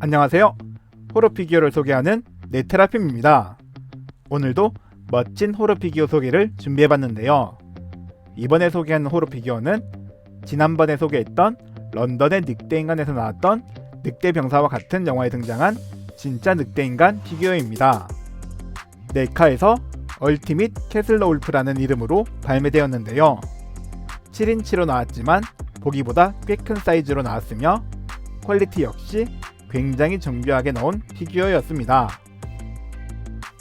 안녕하세요. 호러 피규어를 소개하는 네테라핌입니다. 오늘도 멋진 호러 피규어 소개를 준비해봤는데요. 이번에 소개하는 호러 피규어는 지난번에 소개했던 런던의 늑대인간에서 나왔던 늑대병사와 같은 영화에 등장한 진짜 늑대인간 피규어입니다. 네카에서 얼티밋 캐슬러 울프라는 이름으로 발매되었는데요. 7인치로 나왔지만 보기보다 꽤 큰 사이즈로 나왔으며 퀄리티 역시 굉장히 정교하게 나온 피규어였습니다.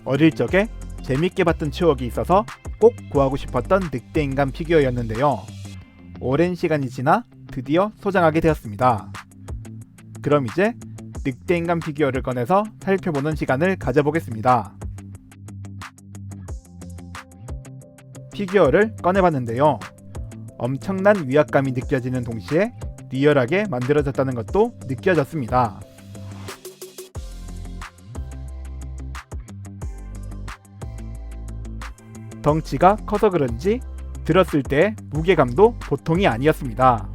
어릴 적에 재밌게 봤던 추억이 있어서 꼭 구하고 싶었던 늑대인간 피규어였는데요. 오랜 시간이 지나 드디어 소장하게 되었습니다. 그럼 이제 늑대인간 피규어를 꺼내서 살펴보는 시간을 가져보겠습니다. 피규어를 꺼내봤는데요. 엄청난 위압감이 느껴지는 동시에 리얼하게 만들어졌다는 것도 느껴졌습니다. 덩치가 커서 그런지 들었을 때 무게감도 보통이 아니었습니다.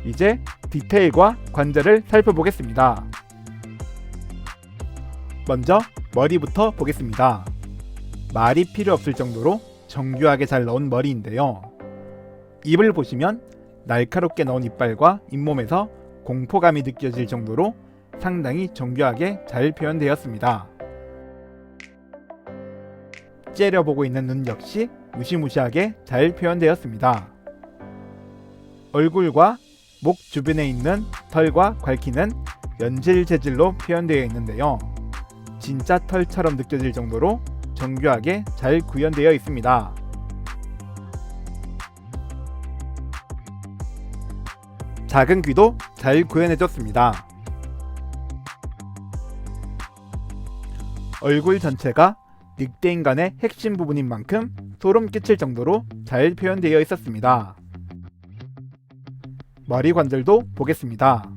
이제 디테일과 관절을 살펴보겠습니다. 먼저 머리부터 보겠습니다. 말이 필요 없을 정도로 정교하게 잘 넣은 머리인데요. 입을 보시면 날카롭게 넣은 이빨과 잇몸에서 공포감이 느껴질 정도로 상당히 정교하게 잘 표현되었습니다. 째려보고 있는 눈 역시 무시무시하게 잘 표현되었습니다. 얼굴과 목 주변에 있는 털과 괄키는 연질 재질로 표현되어 있는데요. 진짜 털처럼 느껴질 정도로 정교하게 잘 구현되어 있습니다. 작은 귀도 잘 구현해줬습니다. 얼굴 전체가 늑대인간의 핵심 부분인 만큼 소름 끼칠 정도로 잘 표현되어 있었습니다. 머리 관절도 보겠습니다.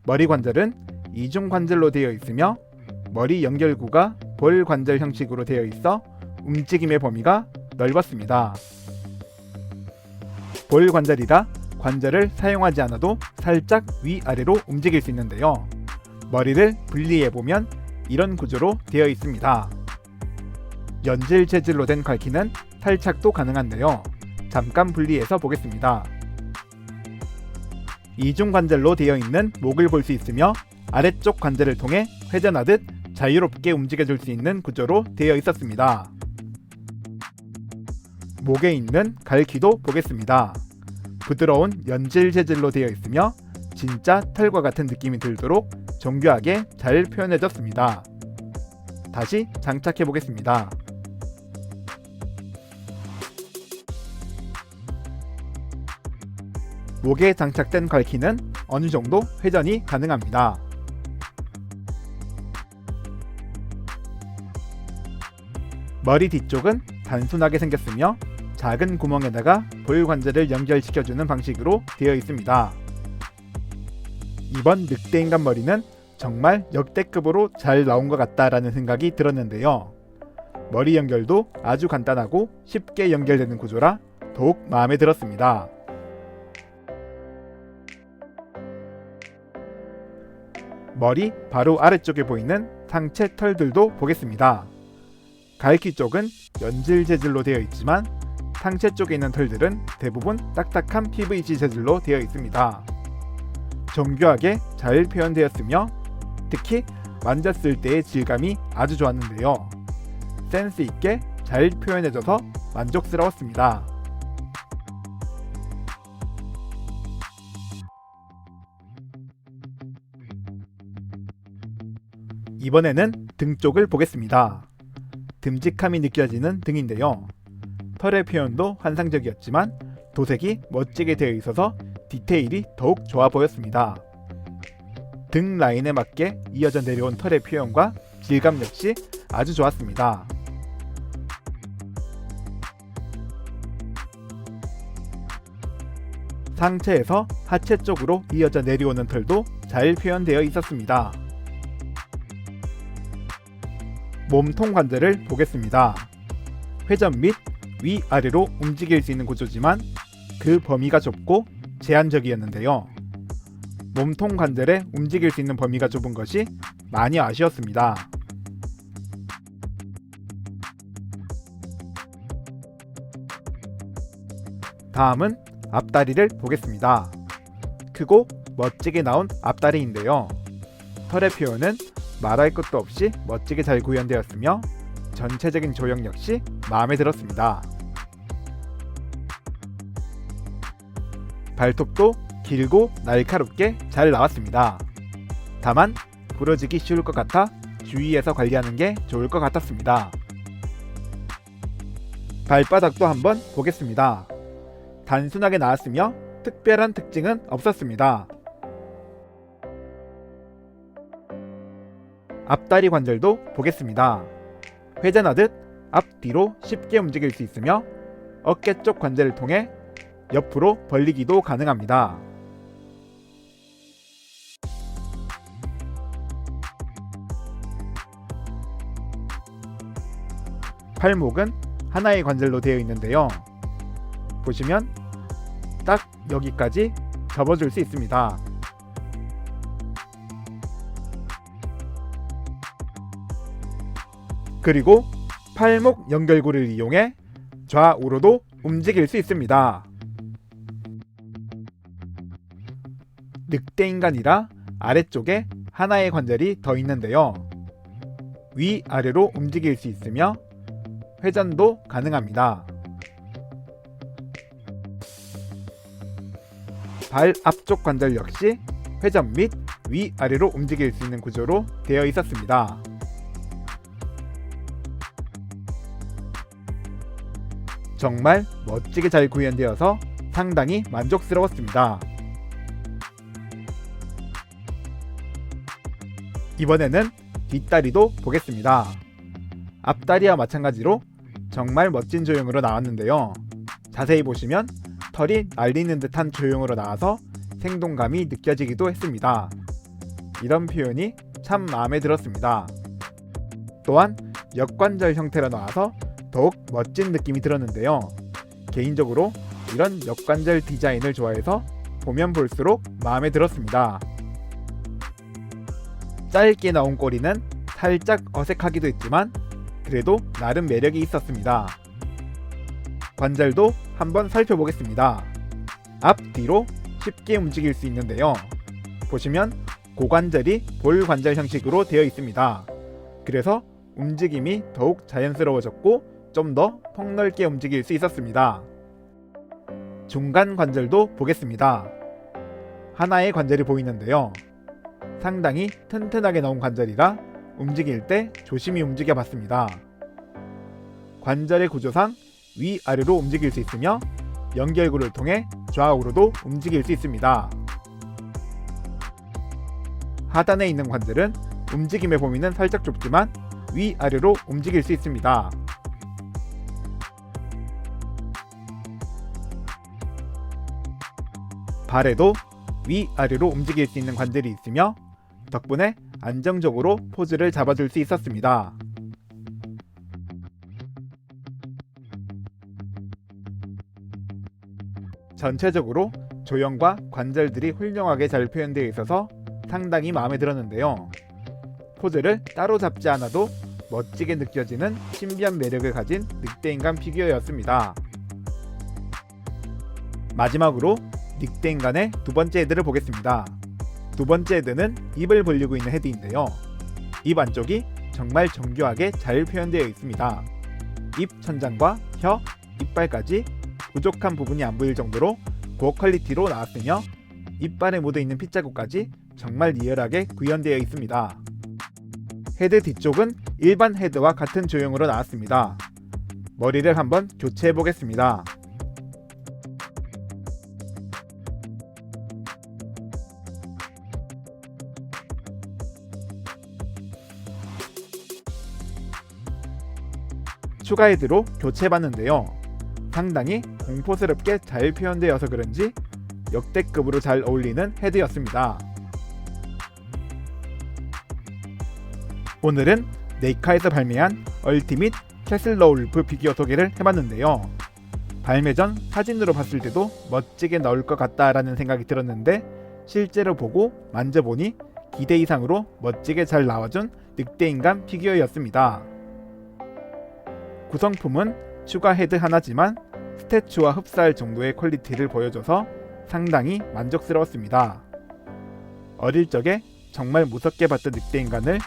머리 관절은 이중 관절로 되어 있으며 머리 연결구가 볼 관절 형식으로 되어 있어 움직임의 범위가 넓었습니다. 볼 관절이라 관절을 사용하지 않아도 살짝 위아래로 움직일 수 있는데요. 머리를 분리해보면 이런 구조로 되어 있습니다. 연질 재질로 된 괄키는 탈착도 가능한데요. 잠깐 분리해서 보겠습니다. 이중 관절로 되어 있는 목을 볼 수 있으며 아래쪽 관절을 통해 회전하듯 자유롭게 움직여줄 수 있는 구조로 되어 있었습니다. 목에 있는 갈퀴도 보겠습니다. 부드러운 연질 재질로 되어 있으며 진짜 털과 같은 느낌이 들도록 정교하게 잘 표현해졌습니다. 다시 장착해 보겠습니다. 목에 장착된 괄키는 어느 정도 회전이 가능합니다. 머리 뒤쪽은 단순하게 생겼으며 작은 구멍에다가 볼 관절을 연결시켜주는 방식으로 되어 있습니다. 이번 늑대인간 머리는 정말 역대급으로 잘 나온 것 같다라는 생각이 들었는데요. 머리 연결도 아주 간단하고 쉽게 연결되는 구조라 더욱 마음에 들었습니다. 머리 바로 아래쪽에 보이는 상체 털들도 보겠습니다. 갈퀴 쪽은 연질 재질로 되어 있지만 상체 쪽에 있는 털들은 대부분 딱딱한 PVC 재질로 되어 있습니다. 정교하게 잘 표현되었으며 특히 만졌을 때의 질감이 아주 좋았는데요. 센스 있게 잘 표현해져서 만족스러웠습니다. 이번에는 등 쪽을 보겠습니다. 듬직함이 느껴지는 등인데요. 털의 표현도 환상적이었지만 도색이 멋지게 되어 있어서 디테일이 더욱 좋아 보였습니다. 등 라인에 맞게 이어져 내려온 털의 표현과 질감 역시 아주 좋았습니다. 상체에서 하체 쪽으로 이어져 내려오는 털도 잘 표현되어 있었습니다. 몸통 관절을 보겠습니다. 회전 및 위아래로 움직일 수 있는 구조지만 그 범위가 좁고 제한적이었는데요. 몸통 관절에 움직일 수 있는 범위가 좁은 것이 많이 아쉬웠습니다. 다음은 앞다리를 보겠습니다. 크고 멋지게 나온 앞다리인데요. 털의 표현은 말할 것도 없이 멋지게 잘 구현되었으며 전체적인 조형 역시 마음에 들었습니다. 발톱도 길고 날카롭게 잘 나왔습니다. 다만 부러지기 쉬울 것 같아 주의해서 관리하는 게 좋을 것 같았습니다. 발바닥도 한번 보겠습니다. 단순하게 나왔으며 특별한 특징은 없었습니다. 앞다리 관절도 보겠습니다. 회전하듯 앞뒤로 쉽게 움직일 수 있으며 어깨 쪽 관절을 통해 옆으로 벌리기도 가능합니다. 팔목은 하나의 관절로 되어 있는데요. 보시면 딱 여기까지 접어줄 수 있습니다. 그리고 팔목 연결고리를 이용해 좌우로도 움직일 수 있습니다. 늑대인간이라 아래쪽에 하나의 관절이 더 있는데요. 위아래로 움직일 수 있으며 회전도 가능합니다. 발 앞쪽 관절 역시 회전 및 위아래로 움직일 수 있는 구조로 되어 있었습니다. 정말 멋지게 잘 구현되어서 상당히 만족스러웠습니다. 이번에는 뒷다리도 보겠습니다. 앞다리와 마찬가지로 정말 멋진 조형으로 나왔는데요. 자세히 보시면 털이 날리는 듯한 조형으로 나와서 생동감이 느껴지기도 했습니다. 이런 표현이 참 마음에 들었습니다. 또한 역관절 형태로 나와서 더욱 멋진 느낌이 들었는데요. 개인적으로 이런 역관절 디자인을 좋아해서 보면 볼수록 마음에 들었습니다. 짧게 나온 꼬리는 살짝 어색하기도 했지만 그래도 나름 매력이 있었습니다. 관절도 한번 살펴보겠습니다. 앞뒤로 쉽게 움직일 수 있는데요. 보시면 고관절이 볼관절 형식으로 되어 있습니다. 그래서 움직임이 더욱 자연스러워졌고 좀 더 폭넓게 움직일 수 있었습니다. 중간 관절도 보겠습니다. 하나의 관절이 보이는데요. 상당히 튼튼하게 나온 관절이라 움직일 때 조심히 움직여 봤습니다. 관절의 구조상 위아래로 움직일 수 있으며 연결고리를 통해 좌우로도 움직일 수 있습니다. 하단에 있는 관절은 움직임의 범위는 살짝 좁지만 위아래로 움직일 수 있습니다. 발에도 위아래로 움직일 수 있는 관절이 있으며 덕분에 안정적으로 포즈를 잡아줄 수 있었습니다. 전체적으로 조형과 관절들이 훌륭하게 잘 표현되어 있어서 상당히 마음에 들었는데요. 포즈를 따로 잡지 않아도 멋지게 느껴지는 신비한 매력을 가진 늑대인간 피규어였습니다. 마지막으로 늑대인간의 두 번째 헤드를 보겠습니다. 두 번째 헤드는 입을 벌리고 있는 헤드인데요. 입 안쪽이 정말 정교하게 잘 표현되어 있습니다. 입 천장과 혀, 이빨까지 부족한 부분이 안 보일 정도로 고퀄리티로 나왔으며 이빨에 묻어있는 핏자국까지 정말 리얼하게 구현되어 있습니다. 헤드 뒤쪽은 일반 헤드와 같은 조형으로 나왔습니다. 머리를 한번 교체해 보겠습니다. 추가 헤드로 교체해봤는데요. 상당히 공포스럽게 잘 표현되어서 그런지 역대급으로 잘 어울리는 헤드였습니다. 오늘은 네이카에서 발매한 얼티밋 캐슬러울프 피규어 소개를 해봤는데요. 발매 전 사진으로 봤을 때도 멋지게 나올 것 같다라는 생각이 들었는데 실제로 보고 만져보니 기대 이상으로 멋지게 잘 나와준 늑대인간 피규어였습니다. 구성품은 추가 헤드 하나지만 스태츄와 흡사할 정도의 퀄리티를 보여줘서 상당히 만족스러웠습니다. 어릴 적에 정말 무섭게 봤던 늑대인간을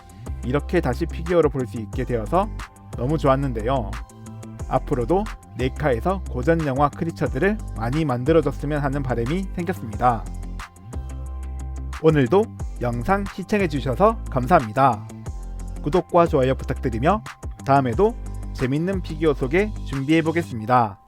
이렇게 다시 피규어로 볼 수 있게 되어서 너무 좋았는데요. 앞으로도 네카에서 고전 영화 크리처들을 많이 만들어줬으면 하는 바람이 생겼습니다. 오늘도 영상 시청해주셔서 감사합니다. 구독과 좋아요 부탁드리며 다음에도 재밌는 피규어 소개 준비해보겠습니다.